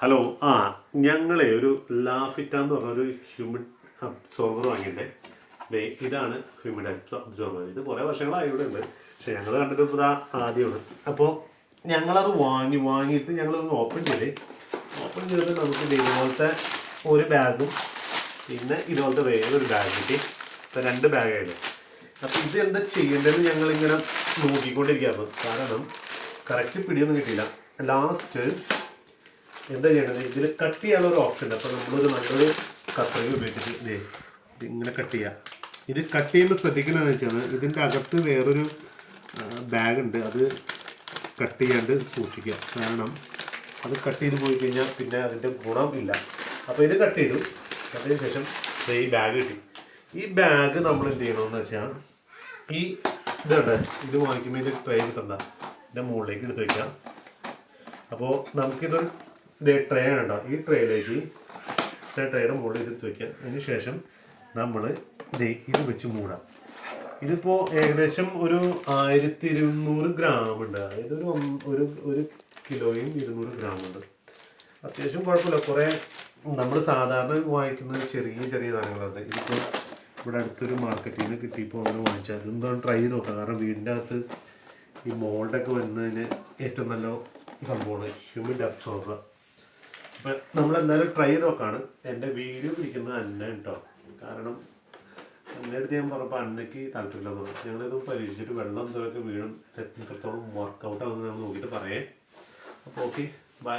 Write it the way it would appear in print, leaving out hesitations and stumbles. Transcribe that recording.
Hello ഞങ്ങളെ ഒരു ലാഫിറ്റ എന്ന് പറഞ്ഞൊരു ഹ്യൂമിഡ് അബ്സോർബർ വാങ്ങിയിട്ടേ. ഇതാണ് ഹ്യൂമിഡ് അബ്സോർബർ. ഇത് കുറേ വർഷങ്ങളായി ഇവിടെ ഉണ്ട്, പക്ഷെ ഞങ്ങൾ കണ്ടിട്ട് ഇപ്പോൾ ആദ്യമാണ്. അപ്പോൾ ഞങ്ങളത് വാങ്ങിയിട്ട് ഞങ്ങളതൊന്ന് ഓപ്പൺ ചെയ്തിട്ട് നമുക്ക് ഇതുപോലത്തെ ഒരു ബാഗും പിന്നെ ഇതുപോലത്തെ വേറൊരു ബാഗ് കിട്ടി. ഇപ്പം 2 ബാഗായിരുന്നു. അപ്പോൾ ഇത് എന്താ ചെയ്യേണ്ടതെന്ന് ഞങ്ങളിങ്ങനെ നോക്കിക്കൊണ്ടിരിക്കുകയായിരുന്നു. കാരണം കറക്റ്റ് പിടിയൊന്നും കിട്ടിയില്ല. ലാസ്റ്റ് എന്താ ചെയ്യേണ്ടത്, ഇതിൽ കട്ട് ചെയ്യാനുള്ള ഒരു ഓപ്ഷൻ ഉണ്ട്. അപ്പോൾ നമ്മളൊരു നല്ലൊരു കത്രിക ഉപയോഗിച്ചിട്ട് ഇങ്ങനെ കട്ട് ചെയ്യുക. ഇത് കട്ട് ചെയ്യുമ്പോൾ ശ്രദ്ധിക്കണമെന്ന് വെച്ചാൽ ഇതിൻ്റെ അകത്ത് വേറൊരു ബാഗ് ഉണ്ട്, അത് കട്ട് ചെയ്യാണ്ട് സൂക്ഷിക്കുക. കാരണം അത് കട്ട് ചെയ്ത് പോയി കഴിഞ്ഞാൽ പിന്നെ അതിൻ്റെ ഗുണം ഇല്ല. അപ്പോൾ ഇത് കട്ട് ചെയ്തു. അതിനുശേഷം ഈ ബാഗ് കിട്ടി. ഈ ബാഗ് നമ്മൾ എന്ത് ചെയ്യണമെന്ന് വെച്ചാൽ ഈ ഇതുണ്ട്, ഇത് വാങ്ങിക്കുമ്പോൾ ഇത് ട്രേ കിട്ടുന്ന ഇതിൻ്റെ മുകളിലേക്ക് എടുത്ത് വയ്ക്കാം. അപ്പോൾ നമുക്കിതൊരു ട്രേ ഉണ്ടോ, ഈ ട്രേയിലേക്ക് ട്രേയുടെ മുകളിൽ എടുത്ത് വയ്ക്കാം. അതിന് ശേഷം നമ്മൾ ഇത് വെച്ച് മൂടാം. ഇതിപ്പോൾ ഏകദേശം ഒരു 1200 ഗ്രാം ഉണ്ട്. അതായത് ഒരു കിലോയും 200 ഗ്രാം ഉണ്ട്. അത്യാവശ്യം കുഴപ്പമില്ല. കുറേ നമ്മൾ സാധാരണ വാങ്ങിക്കുന്നത് ചെറിയ സാധനങ്ങളുണ്ട്. ഇതിപ്പോൾ ഇവിടെ അടുത്തൊരു മാർക്കറ്റിൽ നിന്ന് കിട്ടിയപ്പോൾ അങ്ങനെ വാങ്ങിച്ചാൽ ഇതൊന്നും ട്രൈ ചെയ്ത് നോക്കാം. കാരണം വീടിൻ്റെ അകത്ത് ഈ മോൾഡൊക്കെ വരുന്നതിന് ഏറ്റവും നല്ല സംഭവമാണ് ഹ്യൂമിഡ് അബ്സോർബർ. അപ്പം നമ്മളെന്തായാലും ട്രൈ ചെയ്ത് നോക്കാണ്. എൻ്റെ വീഡിയോ പിടിക്കുന്നത് അന്ന കേട്ടോ. കാരണം അന്നയുടെ അടുത്ത് ഞാൻ പറഞ്ഞപ്പോൾ അന്നയ്ക്ക് താല്പര്യമില്ലെന്ന് പറഞ്ഞു. ഞങ്ങളിത് പരീക്ഷിച്ചിട്ട് വെള്ളം എന്തൊക്കെ വീഴും, എത്രത്തോളം വർക്കൗട്ട് ആവുമെന്ന് നമ്മൾ നോക്കിയിട്ട് പറയേ. അപ്പോൾ ഓക്കെ, ബൈ.